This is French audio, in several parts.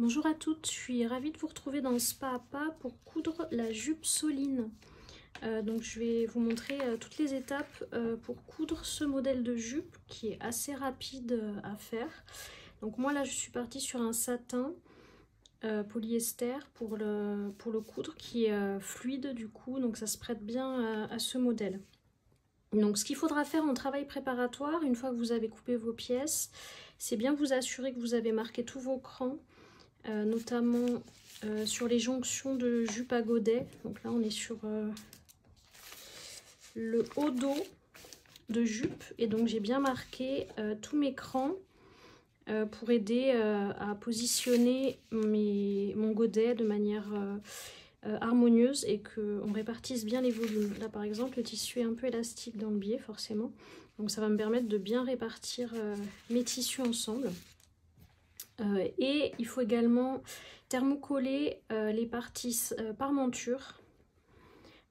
Bonjour à toutes, je suis ravie de vous retrouver dans Spa à Pas pour coudre la jupe Soline. Donc je vais vous montrer toutes les étapes pour coudre ce modèle de jupe qui est assez rapide à faire. Donc moi là je suis partie sur un satin polyester pour le coudre qui est fluide du coup, donc ça se prête bien à ce modèle. Donc ce qu'il faudra faire en travail préparatoire, une fois que vous avez coupé vos pièces, c'est bien vous assurer que vous avez marqué tous vos crans. Notamment sur les jonctions de jupe à godet. Donc là on est sur le haut dos de jupe et donc j'ai bien marqué tous mes crans pour aider à positionner mon godet de manière harmonieuse et qu'on répartisse bien les volumes. Là par exemple le tissu est un peu élastique dans le biais forcément, donc ça va me permettre de bien répartir mes tissus ensemble. Et il faut également thermocoller les parties parmenture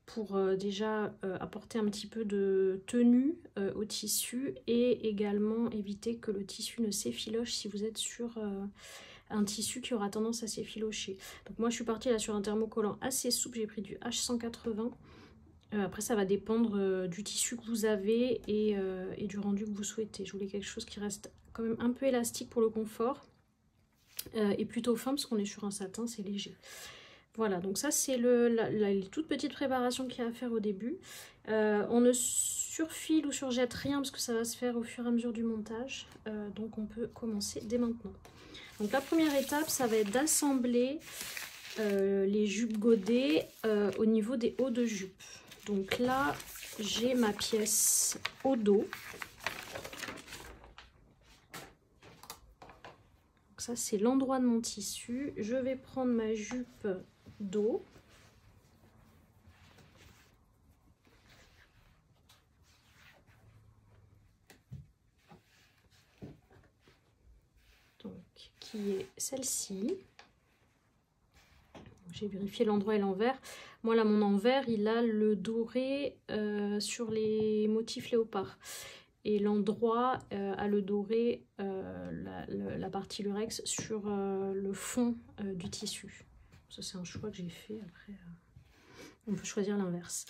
pour déjà apporter un petit peu de tenue au tissu et également éviter que le tissu ne s'effiloche si vous êtes sur un tissu qui aura tendance à s'effilocher. Donc moi je suis partie là sur un thermocollant assez souple, j'ai pris du H180. Après ça va dépendre du tissu que vous avez et du rendu que vous souhaitez. Je voulais quelque chose qui reste quand même un peu élastique pour le confort. Et plutôt fin parce qu'on est sur un satin, c'est léger. Voilà, donc ça c'est les toutes petites préparations qu'il y a à faire au début. On ne surfile ou surjette rien parce que ça va se faire au fur et à mesure du montage. Donc on peut commencer dès maintenant. Donc la première étape, ça va être d'assembler les jupes godets au niveau des hauts de jupe. Donc là, j'ai ma pièce au dos. Ça c'est l'endroit de mon tissu. Je vais prendre ma jupe dos. Donc qui est celle-ci. J'ai vérifié l'endroit et l'envers. Moi là mon envers il a le doré sur les motifs léopard. Et l'endroit a le doré, la partie lurex sur le fond du tissu. Ça c'est un choix que j'ai fait, après on peut choisir l'inverse.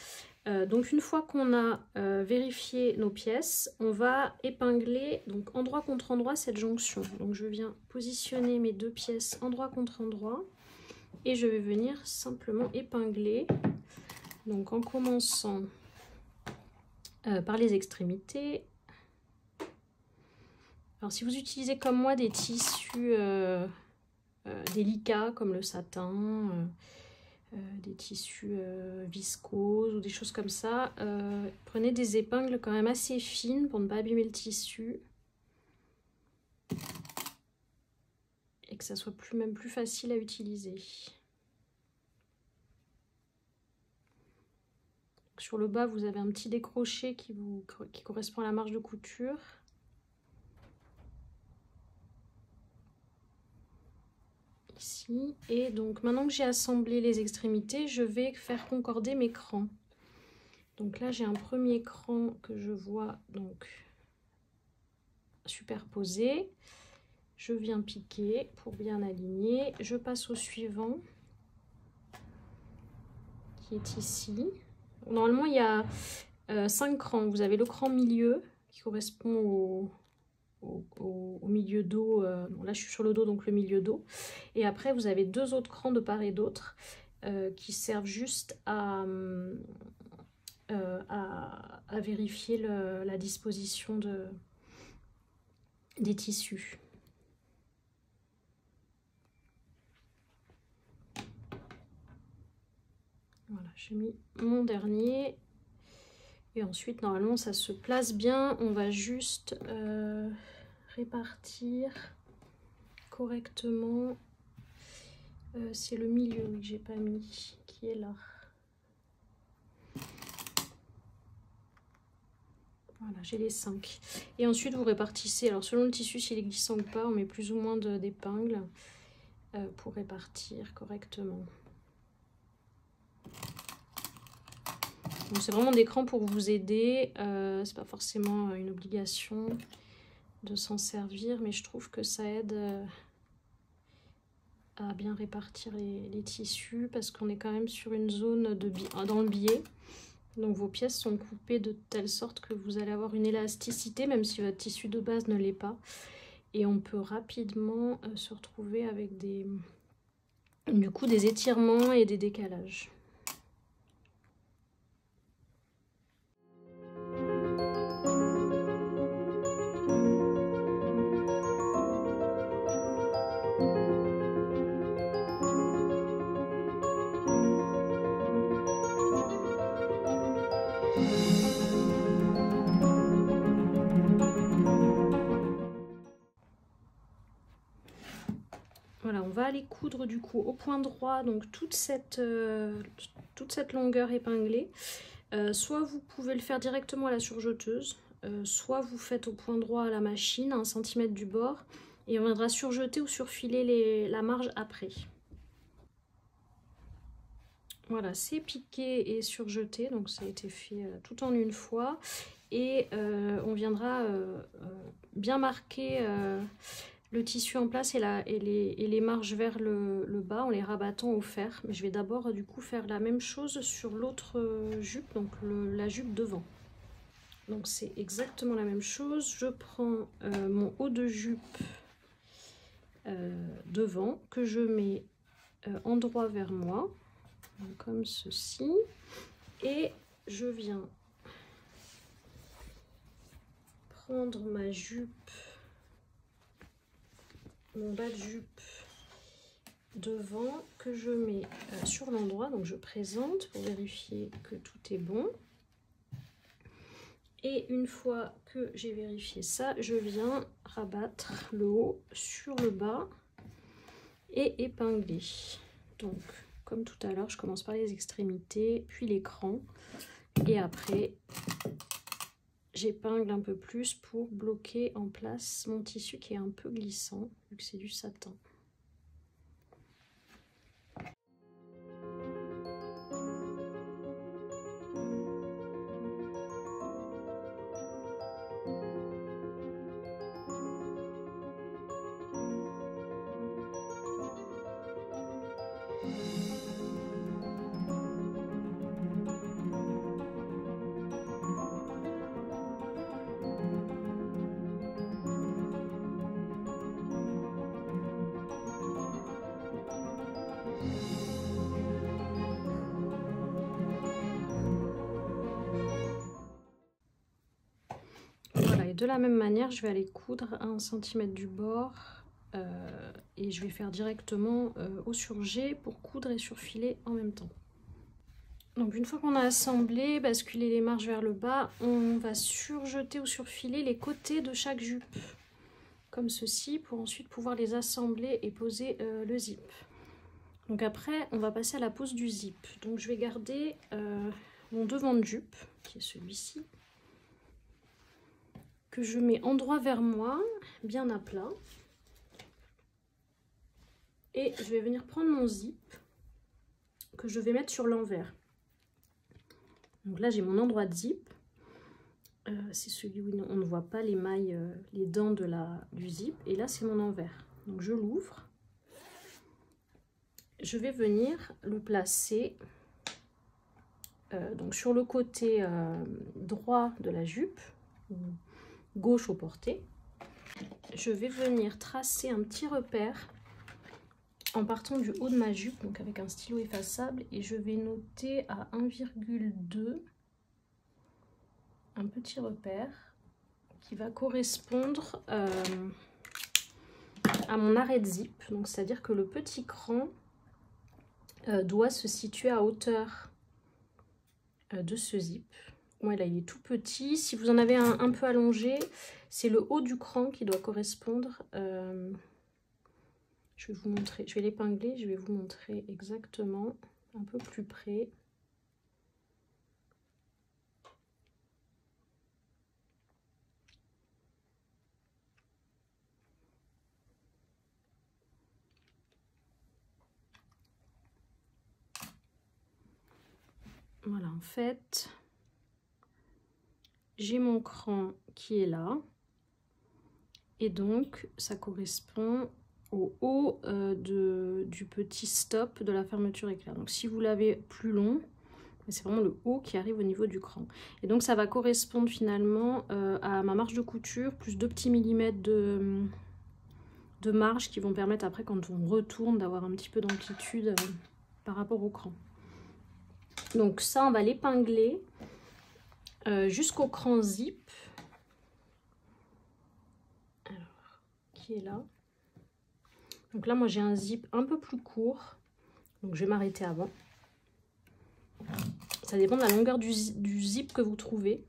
Donc une fois qu'on a vérifié nos pièces, on va épingler donc endroit contre endroit cette jonction. Donc je viens positionner mes deux pièces endroit contre endroit et je vais venir simplement épingler. Donc en commençant par les extrémités. Alors si vous utilisez comme moi des tissus délicats comme le satin, des tissus viscoses ou des choses comme ça, prenez des épingles quand même assez fines pour ne pas abîmer le tissu et que ça soit même plus facile à utiliser. Donc, sur le bas vous avez un petit décroché qui correspond à la marge de couture. Ici. Et donc maintenant que j'ai assemblé les extrémités, je vais faire concorder mes crans. Donc là j'ai un premier cran que je vois donc superposé. Je viens piquer pour bien aligner. Je passe au suivant qui est ici. Normalement il y a 5 crans. Vous avez le cran milieu qui correspond au milieu dos. Bon, là je suis sur le dos, donc le milieu dos. Et après vous avez deux autres crans de part et d'autre qui servent juste à vérifier la disposition des tissus. Voilà, j'ai mis mon dernier. Et ensuite, normalement, ça se place bien. On va juste répartir correctement. C'est le milieu que j'ai pas mis, qui est là. Voilà, j'ai les 5. Et ensuite, vous répartissez. Alors, selon le tissu, s'il est glissant ou pas, on met plus ou moins d'épingles pour répartir correctement. C'est vraiment des crans pour vous aider. C'est pas forcément une obligation de s'en servir, mais je trouve que ça aide à bien répartir les tissus parce qu'on est quand même sur une zone dans le biais. Donc vos pièces sont coupées de telle sorte que vous allez avoir une élasticité même si votre tissu de base ne l'est pas. Et on peut rapidement se retrouver avec du coup des étirements et des décalages. Voilà, on va aller coudre du coup au point droit, donc toute cette longueur épinglée. Soit vous pouvez le faire directement à la surjeteuse, soit vous faites au point droit à la machine, à 1 cm du bord, et on viendra surjeter ou surfiler la marge après. Voilà, c'est piqué et surjeté, donc ça a été fait tout en une fois. Et on viendra bien marquer le tissu en place et les marges vers le bas en les rabattant au fer. Mais je vais d'abord du coup faire la même chose sur l'autre jupe, donc la jupe devant. Donc c'est exactement la même chose. Je prends mon haut de jupe devant que je mets endroit vers moi, comme ceci. Et je viens prendre ma jupe, mon bas de jupe devant que je mets sur l'endroit, donc je présente pour vérifier que tout est bon. Et une fois que j'ai vérifié ça, je viens rabattre le haut sur le bas et épingler. Donc comme tout à l'heure, je commence par les extrémités, puis l'écran et après j'épingle un peu plus pour bloquer en place mon tissu qui est un peu glissant vu que c'est du satin. De la même manière, je vais aller coudre à 1 cm du bord et je vais faire directement au surjet pour coudre et surfiler en même temps. Donc une fois qu'on a assemblé, basculé les marges vers le bas, on va surjeter ou surfiler les côtés de chaque jupe, comme ceci, pour ensuite pouvoir les assembler et poser le zip. Donc après, on va passer à la pose du zip. Donc je vais garder mon devant de jupe, qui est celui-ci, que je mets endroit vers moi, bien à plat. Et je vais venir prendre mon zip, que je vais mettre sur l'envers. Donc là, j'ai mon endroit de zip. C'est celui où on ne voit pas les mailles, les dents du zip. Et là, c'est mon envers. Donc je l'ouvre. Je vais venir le placer donc sur le côté droit de la jupe, gauche au porté. Je vais venir tracer un petit repère en partant du haut de ma jupe, donc avec un stylo effaçable, et je vais noter à 1,2 un petit repère qui va correspondre à mon arrêt de zip. Donc c'est-à-dire que le petit cran doit se situer à hauteur de ce zip. Voilà, il est tout petit. Si vous en avez un peu allongé, c'est le haut du cran qui doit correspondre. Je vais vous montrer, je vais l'épingler, je vais vous montrer exactement un peu plus près. Voilà, en fait, j'ai mon cran qui est là. Et donc, ça correspond au haut du petit stop de la fermeture éclair. Donc si vous l'avez plus long, c'est vraiment le haut qui arrive au niveau du cran. Et donc ça va correspondre finalement à ma marge de couture, plus 2 petits millimètres de marge qui vont permettre après quand on retourne d'avoir un petit peu d'amplitude par rapport au cran. Donc ça on va l'épingler jusqu'au cran zip. Alors, qui est là. Donc là moi j'ai un zip un peu plus court, donc je vais m'arrêter avant. Ça dépend de la longueur du zip que vous trouvez.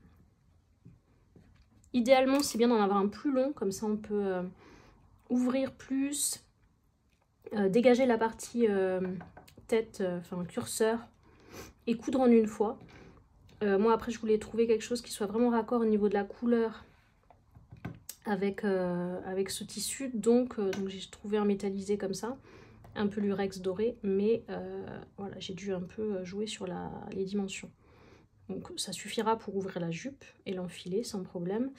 Idéalement c'est bien d'en avoir un plus long, comme ça on peut ouvrir plus, dégager la partie tête, enfin curseur, et coudre en une fois. Moi après je voulais trouver quelque chose qui soit vraiment raccord au niveau de la couleur avec ce tissu, donc j'ai trouvé un métallisé comme ça, un peu lurex doré, mais voilà, j'ai dû un peu jouer sur les dimensions. Donc ça suffira pour ouvrir la jupe et l'enfiler sans problème,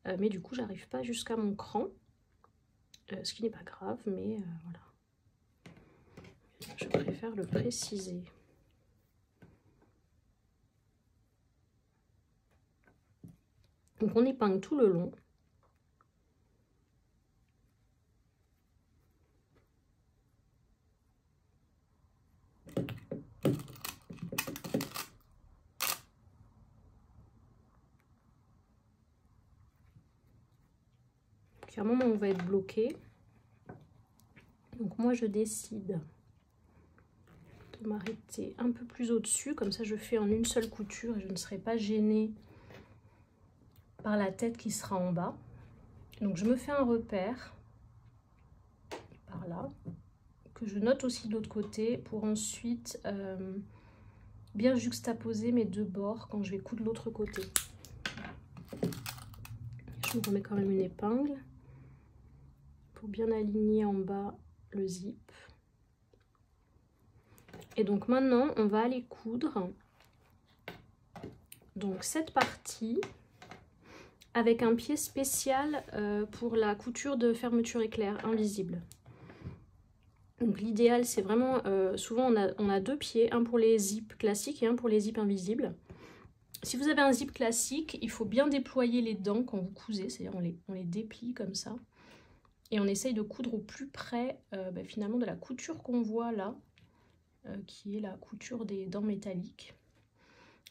mais du coup j'arrive pas jusqu'à mon cran, ce qui n'est pas grave, mais voilà, je préfère le préciser. Donc on épingle tout le long. Donc, à un moment on va être bloqué. Donc moi je décide de m'arrêter un peu plus au-dessus, comme ça je fais en une seule couture et je ne serai pas gênée par la tête qui sera en bas. Donc je me fais un repère par là, que je note aussi de l'autre côté pour ensuite bien juxtaposer mes deux bords quand je vais coudre l'autre côté. Je me remets quand même une épingle pour bien aligner en bas le zip. Et donc maintenant on va aller coudre donc cette partie avec un pied spécial pour la couture de fermeture éclair invisible. Donc l'idéal c'est vraiment, souvent on a deux pieds, un pour les zips classiques et un pour les zips invisibles. Si vous avez un zip classique, il faut bien déployer les dents quand vous cousez, c'est-à-dire on les déplie comme ça. Et on essaye de coudre au plus près finalement de la couture qu'on voit là, qui est la couture des dents métalliques.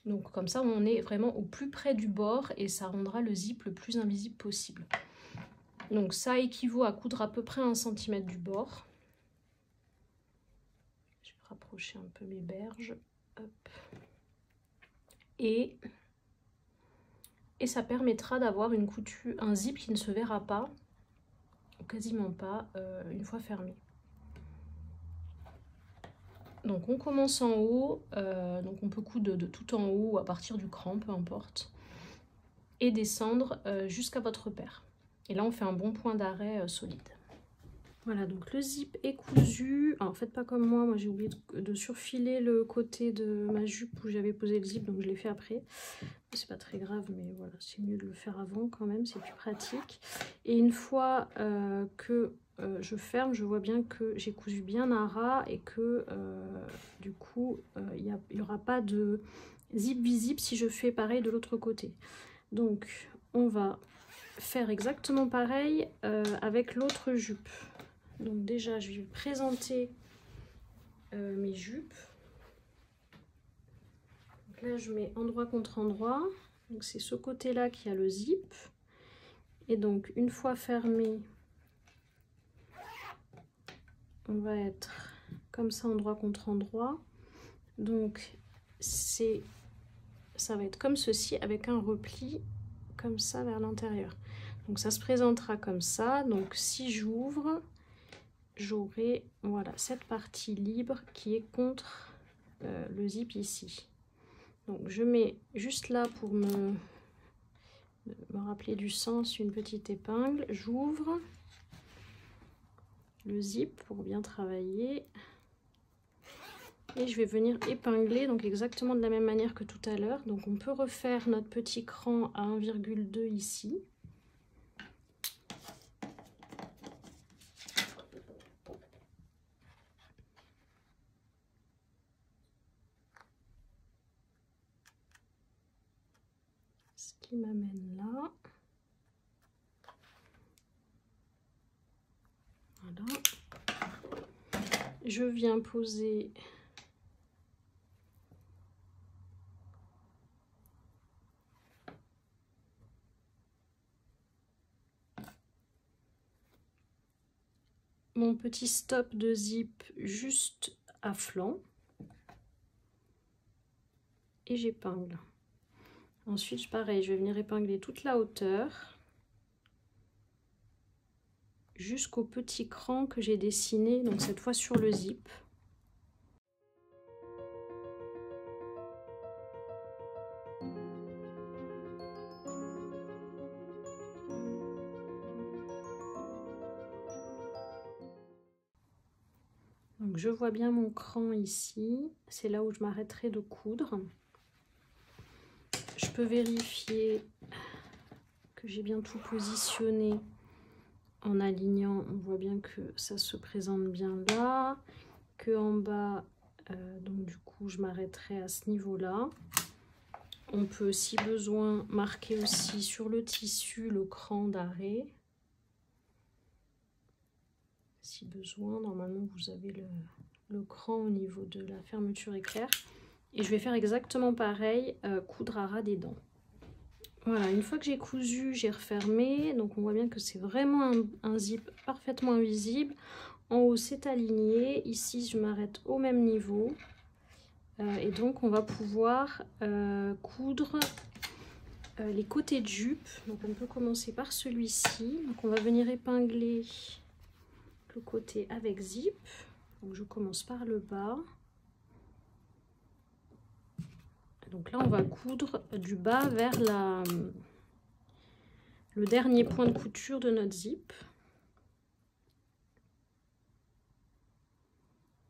Donc comme ça on est vraiment au plus près du bord et ça rendra le zip le plus invisible possible. Donc ça équivaut à coudre à peu près 1 cm du bord. Je vais rapprocher un peu mes berges. Hop. Et ça permettra d'avoir une couture, un zip qui ne se verra pas, ou quasiment pas, une fois fermé. Donc on commence en haut, donc on peut coudre de tout en haut ou à partir du cran, peu importe, et descendre jusqu'à votre repère. Et là on fait un bon point d'arrêt solide. Voilà, donc le zip est cousu. Alors faites pas comme moi j'ai oublié de surfiler le côté de ma jupe où j'avais posé le zip, donc je l'ai fait après. C'est pas très grave, mais voilà, c'est mieux de le faire avant quand même, c'est plus pratique. Et une fois que je ferme, je vois bien que j'ai cousu bien à ras et que du coup il n'y aura pas de zip visible si je fais pareil de l'autre côté. Donc on va faire exactement pareil avec l'autre jupe. Donc déjà je vais présenter mes jupes. Donc là je mets endroit contre endroit, donc c'est ce côté là qui a le zip, et donc une fois fermé on va être comme ça endroit contre endroit, donc ça va être comme ceci avec un repli comme ça vers l'intérieur. Donc ça se présentera comme ça, donc si j'ouvre j'aurai voilà cette partie libre qui est contre le zip ici. Donc je mets juste là pour me rappeler du sens une petite épingle, j'ouvre le zip pour bien travailler et je vais venir épingler donc exactement de la même manière que tout à l'heure. Donc on peut refaire notre petit cran à 1,2 ici. qui m'amène là. Voilà. Je viens poser mon petit stop de zip juste à flanc et j'épingle. Ensuite, pareil, je vais venir épingler toute la hauteur jusqu'au petit cran que j'ai dessiné, donc cette fois sur le zip. Donc je vois bien mon cran ici, c'est là où je m'arrêterai de coudre. Je peux vérifier que j'ai bien tout positionné en alignant. On voit bien que ça se présente bien là, que en bas, donc du coup je m'arrêterai à ce niveau-là. On peut si besoin marquer aussi sur le tissu le cran d'arrêt. Si besoin, normalement vous avez le cran au niveau de la fermeture éclair. Et je vais faire exactement pareil, coudre à ras des dents. Voilà, une fois que j'ai cousu, j'ai refermé. Donc on voit bien que c'est vraiment un zip parfaitement invisible. En haut, c'est aligné. Ici, je m'arrête au même niveau. Et donc on va pouvoir coudre les côtés de jupe. Donc on peut commencer par celui-ci. Donc on va venir épingler le côté avec zip. Donc je commence par le bas. Donc là on va coudre du bas vers le dernier point de couture de notre zip.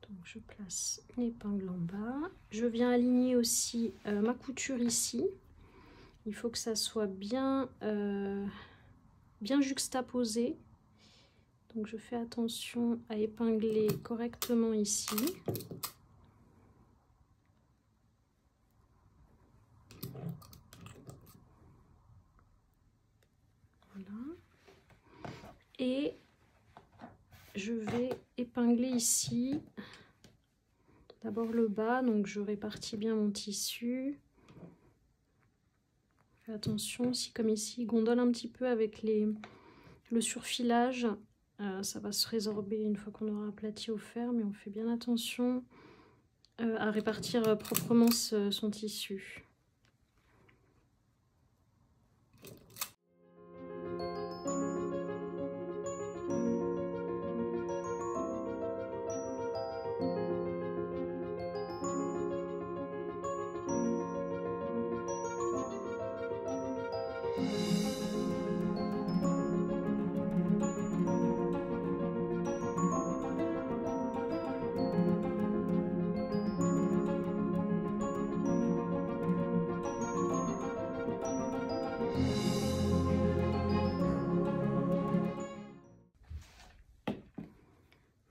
Donc je place une épingle en bas. Je viens aligner aussi ma couture ici. Il faut que ça soit bien juxtaposé. Donc je fais attention à épingler correctement ici. Voilà. Et je vais épingler ici. D'abord le bas, donc je répartis bien mon tissu. Fais attention, si comme ici, il gondole un petit peu avec le surfilage. Ça va se résorber une fois qu'on aura aplati au fer, mais on fait bien attention à répartir proprement son tissu.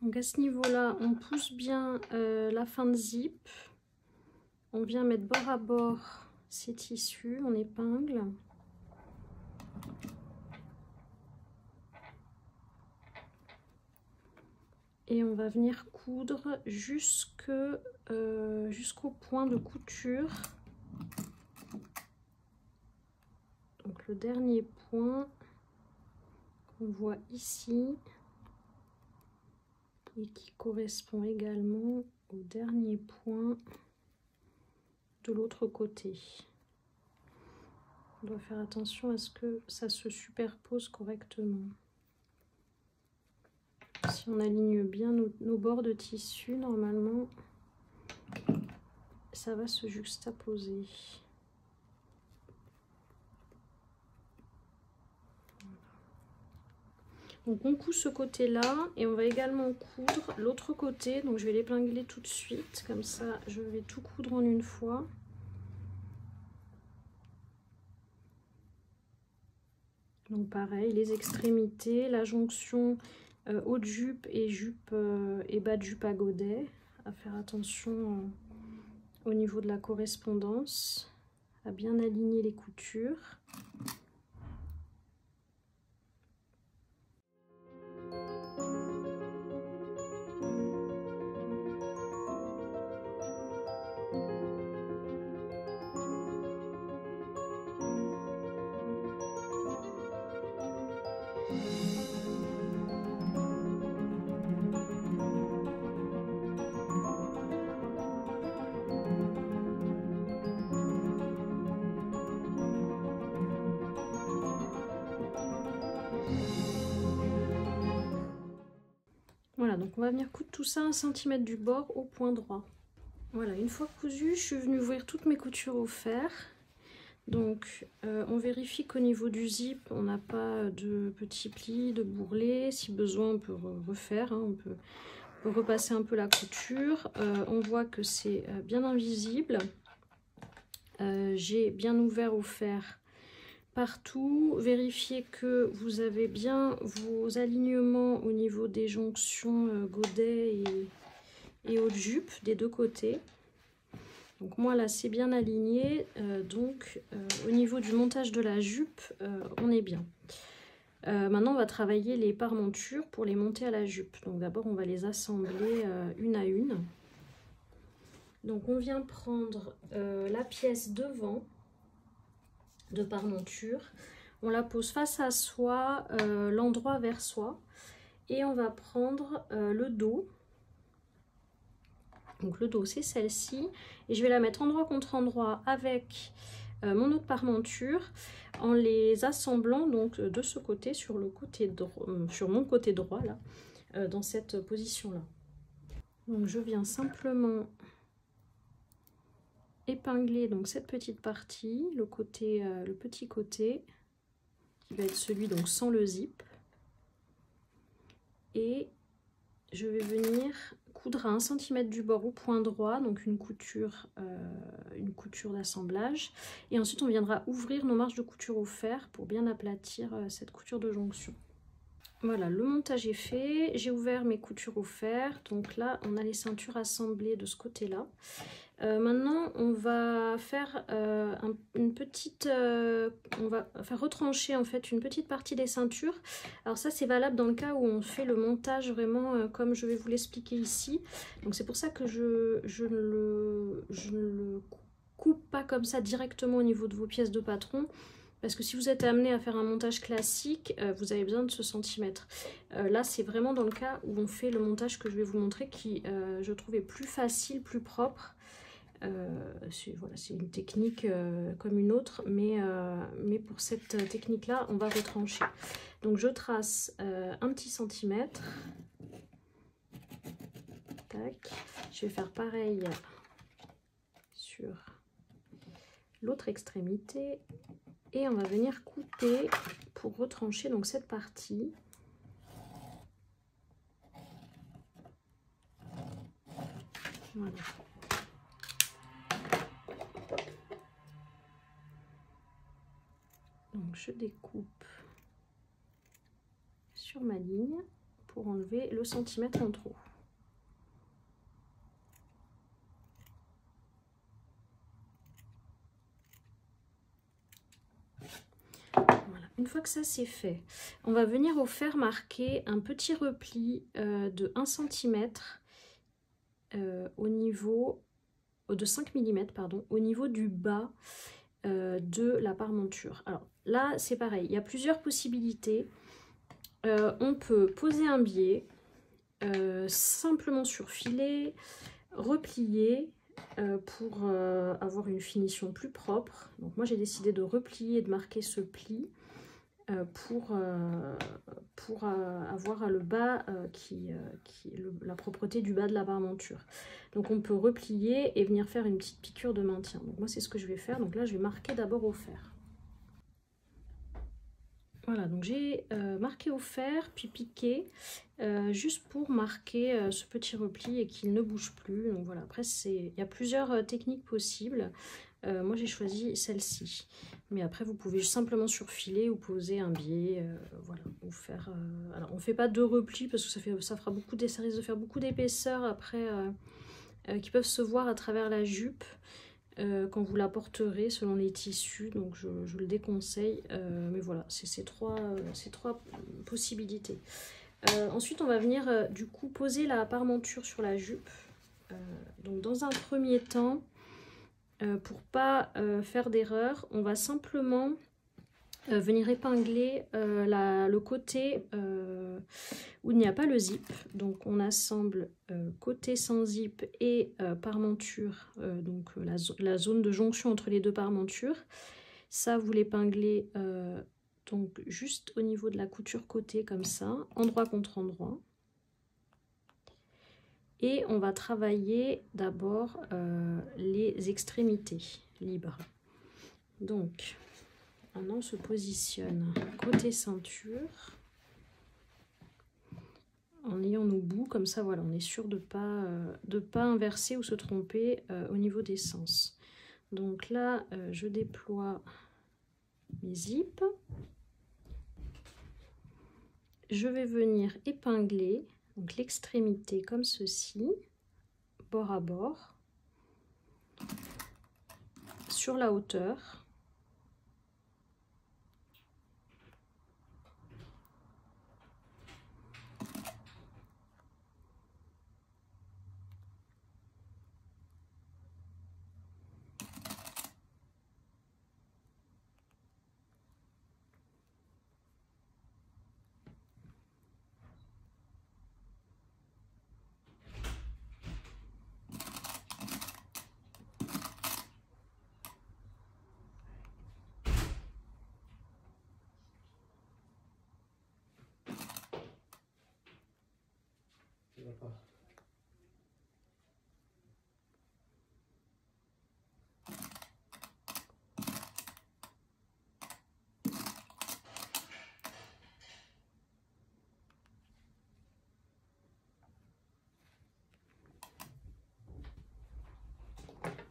Donc à ce niveau-là, on pousse bien la fin de zip. On vient mettre bord à bord ces tissus, on épingle. Et on va venir coudre jusqu'au point de couture. Donc le dernier point qu'on voit ici. Et qui correspond également au dernier point de l'autre côté. On doit faire attention à ce que ça se superpose correctement. Si on aligne bien nos bords de tissu, normalement, ça va se juxtaposer. Donc on coud ce côté-là et on va également coudre l'autre côté. Donc je vais l'épingler tout de suite, comme ça je vais tout coudre en une fois. Donc pareil, les extrémités, la jonction haut de jupe et bas de jupe à godet. À faire attention au niveau de la correspondance à bien aligner les coutures. Voilà, donc on va venir coudre tout ça 1 cm du bord au point droit. Voilà, une fois cousu, je suis venue ouvrir toutes mes coutures au fer. Donc on vérifie qu'au niveau du zip, on n'a pas de petits plis, de bourrelets. Si besoin, on peut refaire, hein, on peut repasser un peu la couture. On voit que c'est bien invisible. J'ai bien ouvert au fer partout. Vérifiez que vous avez bien vos alignements au niveau des jonctions godets et haut de jupe des deux côtés. Donc moi là c'est bien aligné, au niveau du montage de la jupe, on est bien. Maintenant on va travailler les paremontures pour les monter à la jupe. Donc d'abord on va les assembler une à une. Donc on vient prendre la pièce devant de paremonture, on la pose face à soi, l'endroit vers soi, et on va prendre le dos. Donc le dos c'est celle-ci, et je vais la mettre endroit contre endroit avec mon autre paremonture en les assemblant donc de ce côté sur le côté droit, sur mon côté droit là, dans cette position là. Donc je viens simplement épingler donc cette petite partie, le petit côté qui va être celui donc sans le zip, et je vais venir coudre à 1 cm du bord au point droit, donc une couture d'assemblage, et ensuite on viendra ouvrir nos marges de couture au fer pour bien aplatir cette couture de jonction. Voilà, le montage est fait, j'ai ouvert mes coutures au fer, donc là on a les ceintures assemblées de ce côté là. Maintenant on va faire on va faire retrancher en fait une petite partie des ceintures. Alors ça c'est valable dans le cas où on fait le montage vraiment comme je vais vous l'expliquer ici. Donc c'est pour ça que je ne le coupe pas comme ça directement au niveau de vos pièces de patron. Parce que si vous êtes amené à faire un montage classique, vous avez besoin de ce centimètre. Là, c'est vraiment dans le cas où on fait le montage que je vais vous montrer qui, je trouvais plus facile, plus propre. Voilà, c'est une technique comme une autre, mais pour cette technique-là, on va retrancher. Donc, je trace un petit centimètre. Tac. Je vais faire pareil sur l'autre extrémité. Et on va venir couper pour retrancher donc cette partie. Voilà. Donc je découpe sur ma ligne pour enlever le centimètre en trop. Une fois que ça c'est fait, on va venir au fer marquer un petit repli de 1 cm au niveau de 5 mm pardon, au niveau du bas de la paremonture. Alors là c'est pareil, il y a plusieurs possibilités. On peut poser un biais, simplement surfiler, replier pour avoir une finition plus propre. Donc moi j'ai décidé de replier et de marquer ce pli pour avoir le bas la propreté du bas de la paremonture. Donc on peut replier et venir faire une petite piqûre de maintien. Donc moi c'est ce que je vais faire. Donc là je vais marquer d'abord au fer. Voilà, donc j'ai marqué au fer puis piqué juste pour marquer ce petit repli et qu'il ne bouge plus. Donc voilà, après il y a plusieurs techniques possibles. Moi j'ai choisi celle-ci, mais après vous pouvez simplement surfiler ou poser un biais, voilà, ou faire. Alors on fait pas deux replis parce que ça risque de faire beaucoup d'épaisseur après qui peuvent se voir à travers la jupe. quand vous la porterez selon les tissus, donc je le déconseille, mais voilà, c'est ces trois possibilités. Ensuite on va venir du coup poser la parmenture sur la jupe. Donc dans un premier temps, pour pas faire d'erreur, on va simplement venir épingler le côté où il n'y a pas le zip. Donc on assemble côté sans zip et parmenture, donc la zone de jonction entre les deux parmentures. Ça vous l'épinglez donc juste au niveau de la couture côté comme ça, endroit contre endroit. Et on va travailler d'abord les extrémités libres. Donc maintenant on se positionne côté ceinture en ayant nos bouts comme ça, voilà, on est sûr de pas inverser ou se tromper au niveau des sens. Donc là je déploie mes zips, je vais venir épingler donc l'extrémité comme ceci, bord à bord, sur la hauteur.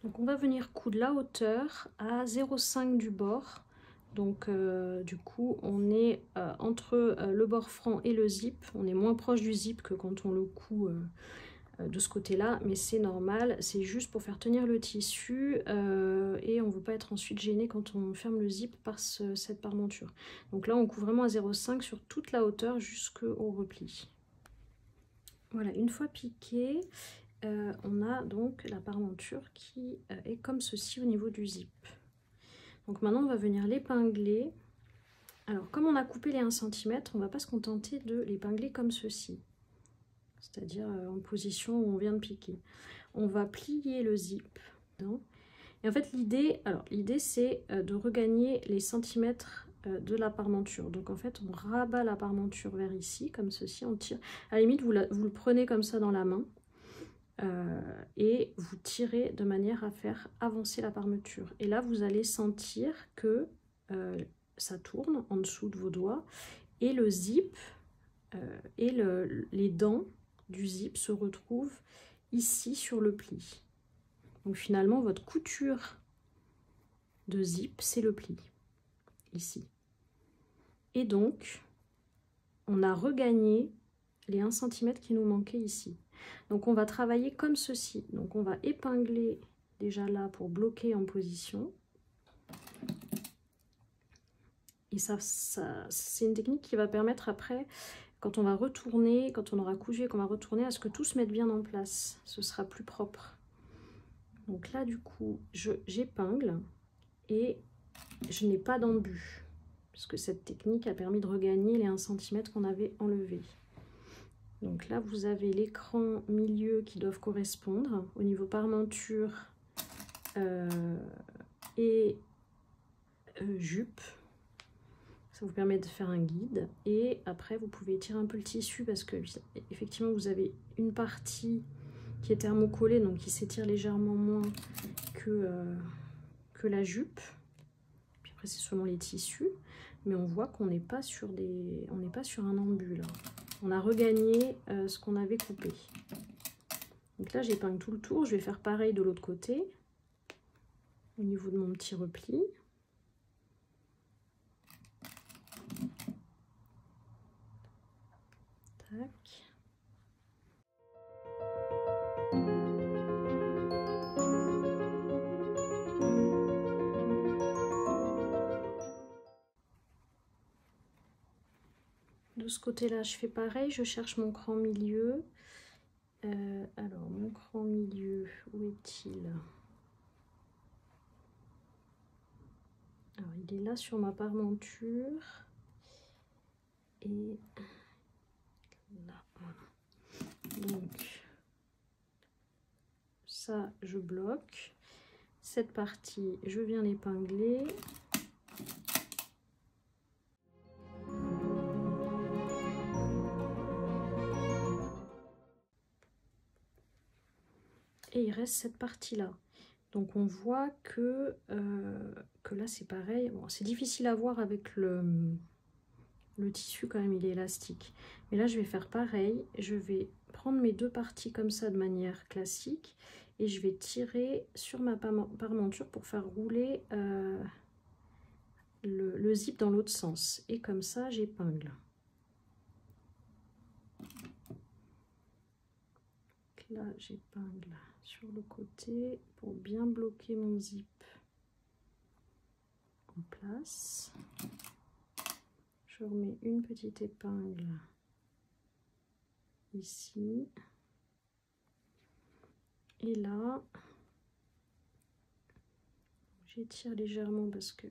Donc on va venir coudre la hauteur à 0,5 du bord. Donc du coup on est entre le bord franc et le zip. On est moins proche du zip que quand on le coud de ce côté-là, mais c'est normal. C'est juste pour faire tenir le tissu et on ne veut pas être ensuite gêné quand on ferme le zip par cette parmenture. Donc là on coud vraiment à 0,5 sur toute la hauteur jusqu'au repli. Voilà, une fois piqué, on a donc la parmenture qui est comme ceci au niveau du zip. Donc maintenant on va venir l'épingler. Alors comme on a coupé les 1 cm, on ne va pas se contenter de l'épingler comme ceci, c'est-à-dire en position où on vient de piquer. On va plier le zip. Et en fait l'idée c'est de regagner les centimètres de la parmenture. Donc en fait on rabat la parmenture vers ici comme ceci, on tire. À la limite vous le prenez comme ça dans la main. Et vous tirez de manière à faire avancer la parmenture. Et là, vous allez sentir que ça tourne en dessous de vos doigts et le zip et les dents du zip se retrouvent ici sur le pli. Donc finalement, votre couture de zip, c'est le pli, ici. Et donc, on a regagné les 1 cm qui nous manquaient ici. Donc on va travailler comme ceci. Donc on va épingler déjà là pour bloquer en position. Et ça c'est une technique qui va permettre après, quand on va retourner, quand on aura cousu et qu'on va retourner, à ce que tout se mette bien en place. Ce sera plus propre. Donc là du coup, j'épingle et je n'ai pas d'embut, puisque cette technique a permis de regagner les 1 cm qu'on avait enlevé. Donc là, vous avez l'écran milieu qui doivent correspondre au niveau parmenture et jupe. Ça vous permet de faire un guide. Et après, vous pouvez étirer un peu le tissu parce que effectivement, vous avez une partie qui est thermocollée, donc qui s'étire légèrement moins que la jupe. Puis après, c'est selon les tissus. Mais on voit qu'on n'est pas sur un embut là. On a regagné ce qu'on avait coupé. Donc là, j'épingle tout le tour. Je vais faire pareil de l'autre côté, au niveau de mon petit repli. Tac. de ce côté-là, je fais pareil, je cherche mon cran milieu. Alors, mon cran milieu, où est-il? Alors, il est là sur ma parmenture. Et là, voilà. Donc, ça, je bloque. Cette partie, je viens l'épingler. Et il reste cette partie-là. Donc on voit que là c'est pareil. Bon, c'est difficile à voir avec le tissu quand même, il est élastique. Mais là je vais faire pareil. Je vais prendre mes deux parties comme ça de manière classique. Et je vais tirer sur ma parmenture pour faire rouler le zip dans l'autre sens. Et comme ça j'épingle. Là j'épingle sur le côté pour bien bloquer mon zip en place. Je remets une petite épingle ici et là j'étire légèrement parce que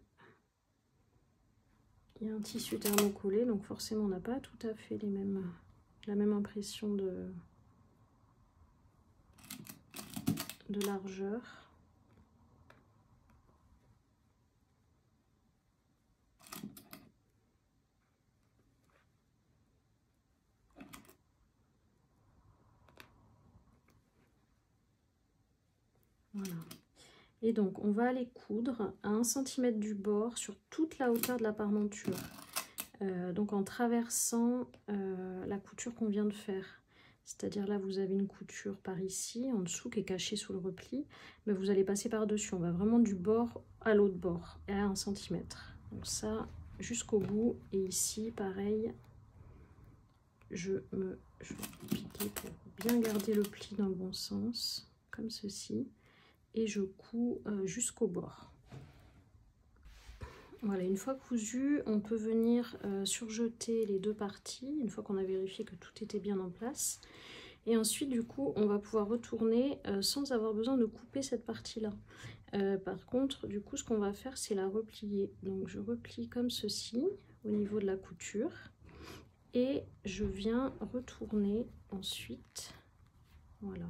il y a un tissu thermocollé, donc forcément on n'a pas tout à fait la même impression de largeur. Voilà. Et donc on va aller coudre à 1 cm du bord sur toute la hauteur de la parmenture. Donc en traversant la couture qu'on vient de faire. C'est-à-dire là vous avez une couture par ici, en dessous qui est cachée sous le repli, mais vous allez passer par-dessus. On va vraiment du bord à l'autre bord, à 1 cm. Donc ça jusqu'au bout, et ici pareil, je vais piquer pour bien garder le pli dans le bon sens, comme ceci, et je couds jusqu'au bord. Voilà, une fois cousu, on peut venir surjeter les deux parties, une fois qu'on a vérifié que tout était bien en place. Et ensuite, du coup, on va pouvoir retourner sans avoir besoin de couper cette partie-là. Par contre, du coup, ce qu'on va faire, c'est la replier. Donc, je replie comme ceci, au niveau de la couture. Et je viens retourner ensuite. Voilà.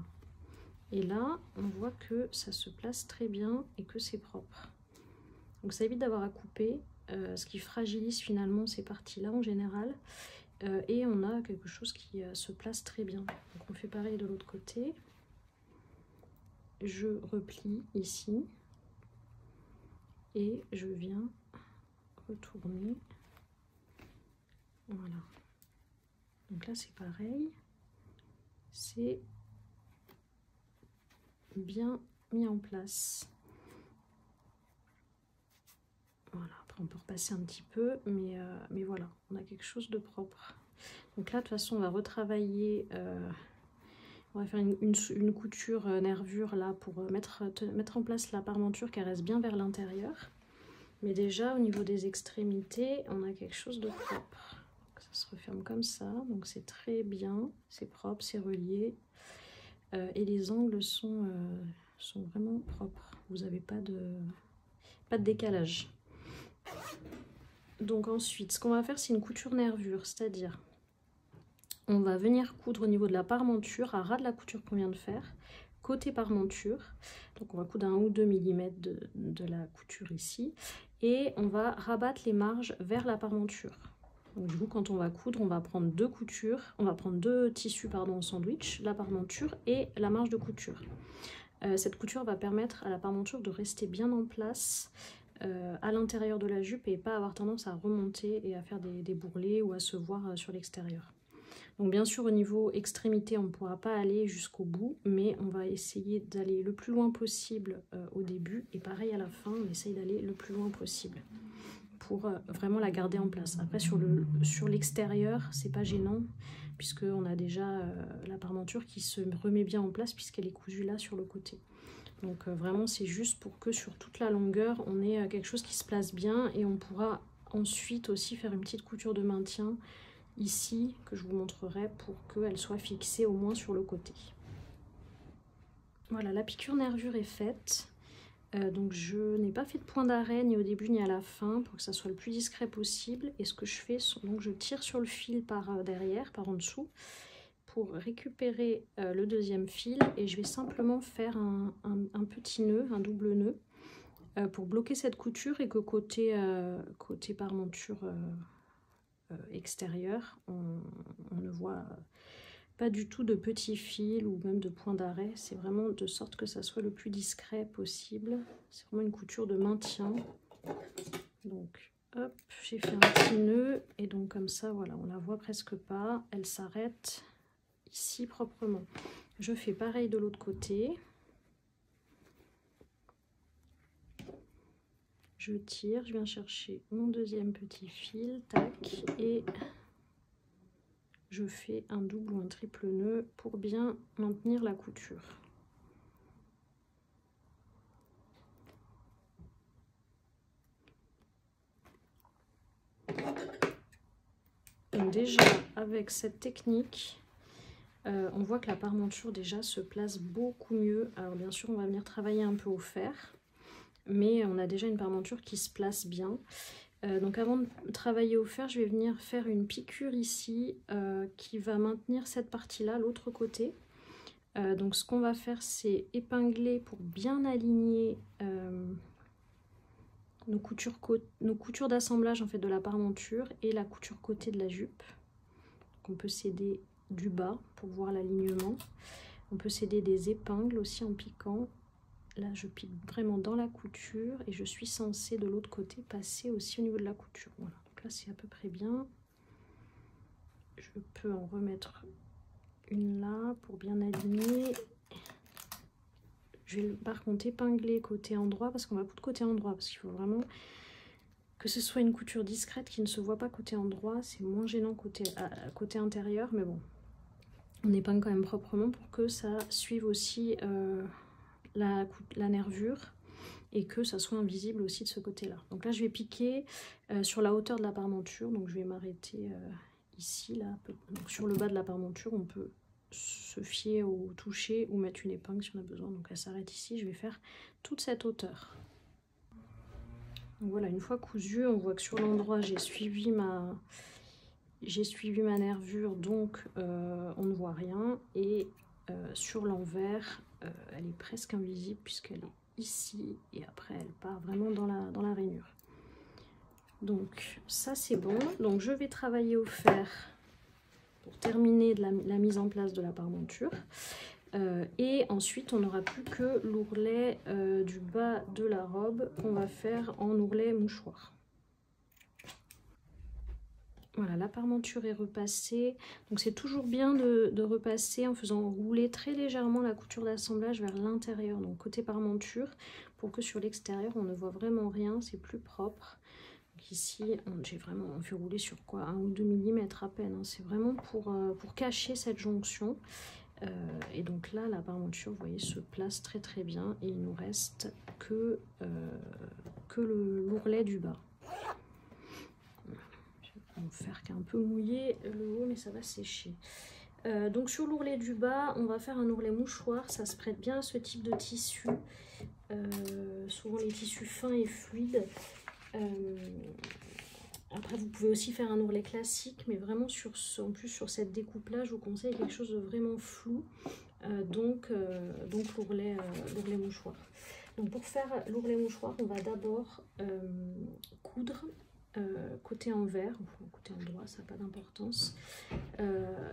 Et là, on voit que ça se place très bien et que c'est propre. Donc ça évite d'avoir à couper, ce qui fragilise finalement ces parties-là en général. Et on a quelque chose qui se place très bien. Donc on fait pareil de l'autre côté. Je replie ici. Et je viens retourner. Voilà. Donc là c'est pareil. C'est bien mis en place. Voilà, après on peut repasser un petit peu, mais voilà, on a quelque chose de propre. Donc là, de toute façon, on va retravailler, on va faire une couture nervure là pour mettre en place la parmenture qui reste bien vers l'intérieur. Mais déjà, au niveau des extrémités, on a quelque chose de propre. Donc, ça se referme comme ça, donc c'est très bien, c'est propre, c'est relié. Et les angles sont vraiment propres, vous n'avez pas de décalage. Donc ensuite, ce qu'on va faire, c'est une couture nervure, c'est-à-dire on va venir coudre au niveau de la parmenture, à ras de la couture qu'on vient de faire, côté parmenture. Donc on va coudre 1 ou 2 mm de la couture ici, et on va rabattre les marges vers la parmenture. Donc du coup, quand on va coudre, on va prendre deux coutures, on va prendre deux tissus en sandwich, la parmenture et la marge de couture. Cette couture va permettre à la parmenture de rester bien en place à l'intérieur de la jupe et pas avoir tendance à remonter et à faire des bourrelets ou à se voir sur l'extérieur. Donc bien sûr au niveau extrémité on ne pourra pas aller jusqu'au bout, mais on va essayer d'aller le plus loin possible au début, et pareil à la fin on essaye d'aller le plus loin possible pour vraiment la garder en place. Après sur l'extérieur c'est pas gênant puisqu'on a déjà la parmenture qui se remet bien en place puisqu'elle est cousue là sur le côté. Donc vraiment c'est juste pour que sur toute la longueur on ait quelque chose qui se place bien, et on pourra ensuite aussi faire une petite couture de maintien ici que je vous montrerai pour qu'elle soit fixée au moins sur le côté. Voilà, la piqûre nervure est faite. Donc je n'ai pas fait de point d'arrêt ni au début ni à la fin pour que ça soit le plus discret possible. Et ce que je fais, donc je tire sur le fil par derrière, par en dessous, pour récupérer le deuxième fil. Et je vais simplement faire un petit nœud, un double nœud, pour bloquer cette couture et que côté parmenture extérieure, on ne voit pas du tout de petits fils ou même de points d'arrêt. C'est vraiment de sorte que ça soit le plus discret possible. C'est vraiment une couture de maintien. Donc hop, j'ai fait un petit nœud et donc comme ça, voilà, on la voit presque pas. Elle s'arrête ici proprement. Je fais pareil de l'autre côté. Je tire, je viens chercher mon deuxième petit fil, tac, et je fais un double ou un triple nœud pour bien maintenir la couture. Donc déjà, avec cette technique, on voit que la parmenture déjà se place beaucoup mieux. Alors bien sûr, on va venir travailler un peu au fer, mais on a déjà une parmenture qui se place bien. Donc avant de travailler au fer, je vais venir faire une piqûre ici qui va maintenir cette partie-là, l'autre côté. Donc ce qu'on va faire, c'est épingler pour bien aligner nos coutures d'assemblage en fait, de la parmenture et la couture côté de la jupe. Donc on peut s'aider du bas pour voir l'alignement. On peut s'aider des épingles aussi en piquant. Là, je pique vraiment dans la couture et je suis censée de l'autre côté passer aussi au niveau de la couture. Voilà, donc là c'est à peu près bien. Je peux en remettre une là pour bien aligner. Je vais par contre épingler côté endroit parce qu'on va coudre côté endroit parce qu'il faut vraiment que ce soit une couture discrète qui ne se voit pas côté endroit. C'est moins gênant côté intérieur, mais bon, on épingle quand même proprement pour que ça suive aussi la nervure et que ça soit invisible aussi de ce côté là. Donc là je vais piquer sur la hauteur de la parmenture, donc je vais m'arrêter ici là. Donc sur le bas de la parmenture on peut se fier au toucher ou mettre une épingle si on a besoin. Donc elle s'arrête ici, je vais faire toute cette hauteur. Donc voilà, une fois cousu, on voit que sur l'endroit j'ai suivi ma nervure, donc on ne voit rien, et sur l'envers elle est presque invisible puisqu'elle est ici et après elle part vraiment dans la rainure. Donc ça c'est bon. Donc je vais travailler au fer pour terminer de la mise en place de la parmenture et ensuite on n'aura plus que l'ourlet du bas de la robe qu'on va faire en ourlet mouchoir. Voilà, la parmenture est repassée. Donc c'est toujours bien de repasser en faisant rouler très légèrement la couture d'assemblage vers l'intérieur, donc côté parmenture, pour que sur l'extérieur on ne voit vraiment rien, c'est plus propre. Donc ici, on fait rouler sur quoi, 1 ou 2 mm à peine, hein. C'est vraiment pour cacher cette jonction. Et donc là, la parmenture, vous voyez, se place très très bien et il nous reste que l'ourlet du bas. Mon fer qui est un peu mouillé le haut, mais ça va sécher. Donc sur l'ourlet du bas, on va faire un ourlet mouchoir. Ça se prête bien à ce type de tissu. Souvent les tissus fins et fluides. Après vous pouvez aussi faire un ourlet classique, mais vraiment en plus sur cette découpe là, je vous conseille quelque chose de vraiment flou. Donc l'ourlet mouchoir. Donc pour faire l'ourlet mouchoir, on va d'abord coudre côté envers, enfin côté endroit, ça n'a pas d'importance,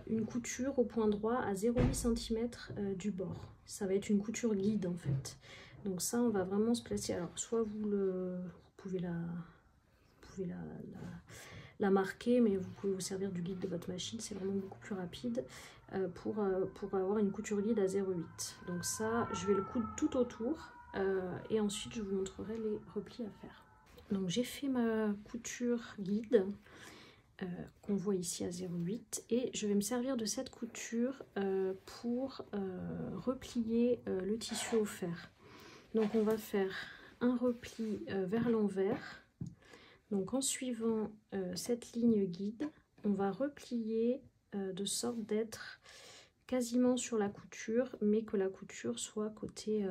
une couture au point droit à 0,8 cm du bord. Ça va être une couture guide en fait. Donc ça, on va vraiment se placer. Alors soit vous pouvez la marquer, mais vous pouvez vous servir du guide de votre machine, c'est vraiment beaucoup plus rapide pour avoir une couture guide à 0,8. Donc ça, je vais le coudre tout autour et ensuite je vous montrerai les replis à faire. Donc j'ai fait ma couture guide qu'on voit ici à 0,8 et je vais me servir de cette couture pour replier le tissu au fer. Donc on va faire un repli vers l'envers. Donc en suivant cette ligne guide, on va replier de sorte d'être quasiment sur la couture, mais que la couture soit côté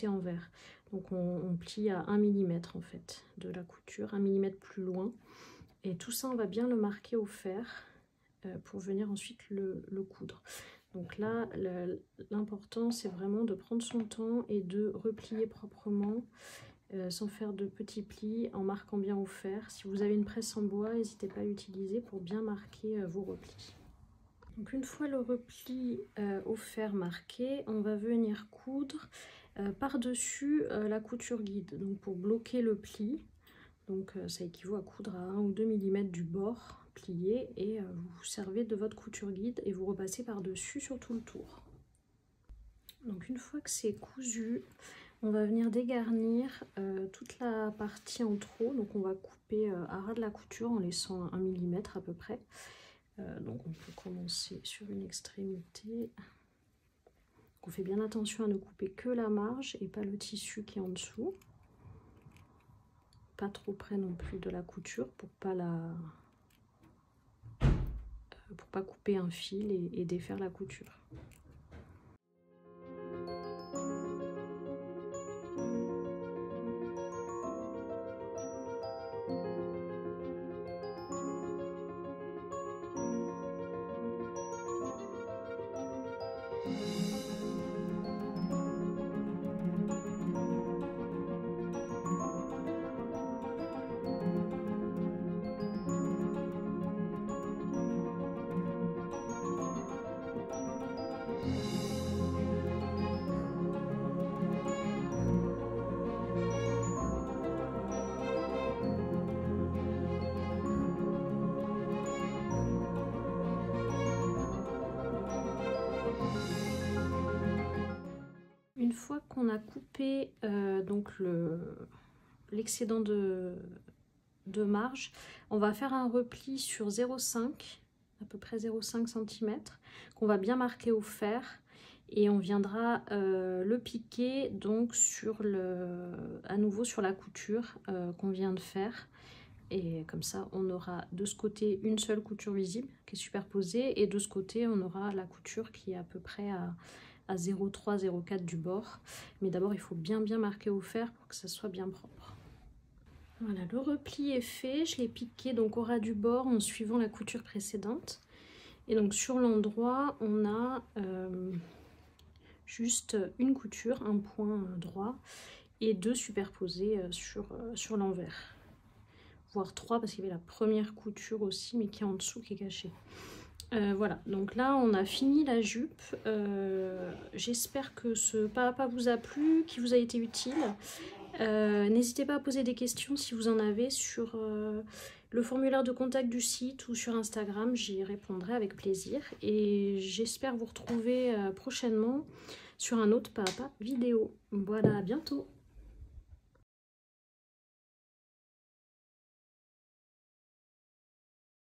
envers. Donc on plie à 1 mm en fait de la couture, 1 mm plus loin. Et tout ça, on va bien le marquer au fer pour venir ensuite le coudre. Donc là, l'important, c'est vraiment de prendre son temps et de replier proprement, sans faire de petits plis, en marquant bien au fer. Si vous avez une presse en bois, n'hésitez pas à l'utiliser pour bien marquer vos replis. Donc une fois le repli au fer marqué, on va venir coudre par-dessus la couture guide, donc pour bloquer le pli. Donc ça équivaut à coudre à 1 ou 2 mm du bord plié et vous vous servez de votre couture guide et vous repassez par-dessus sur tout le tour. Donc une fois que c'est cousu, on va venir dégarnir toute la partie en trop. Donc on va couper à ras de la couture en laissant 1 mm à peu près. Donc on peut commencer sur une extrémité. On fait bien attention à ne couper que la marge et pas le tissu qui est en dessous. Pas trop près non plus de la couture pour pas couper un fil et défaire la couture. Une fois qu'on a coupé donc l'excédent de marge, on va faire un repli sur 0,5, à peu près 0,5 cm, qu'on va bien marquer au fer et on viendra le piquer donc à nouveau sur la couture qu'on vient de faire. Et comme ça, on aura de ce côté une seule couture visible qui est superposée et de ce côté, on aura la couture qui est à peu près à 0,3, 0,4 du bord. Mais d'abord, il faut bien marquer au fer pour que ça soit bien propre. Voilà, le repli est fait. Je l'ai piqué donc au ras du bord en suivant la couture précédente. Et donc sur l'endroit, on a juste une couture, un point droit et 2 superposés sur l'envers. Voire 3 parce qu'il y avait la première couture aussi, mais qui est en dessous, qui est cachée. Voilà, donc là on a fini la jupe. J'espère que ce pas vous a plu, qu'il vous a été utile. N'hésitez pas à poser des questions si vous en avez sur le formulaire de contact du site ou sur Instagram, j'y répondrai avec plaisir. Et j'espère vous retrouver prochainement sur un autre pas à pas vidéo. Voilà, à bientôt.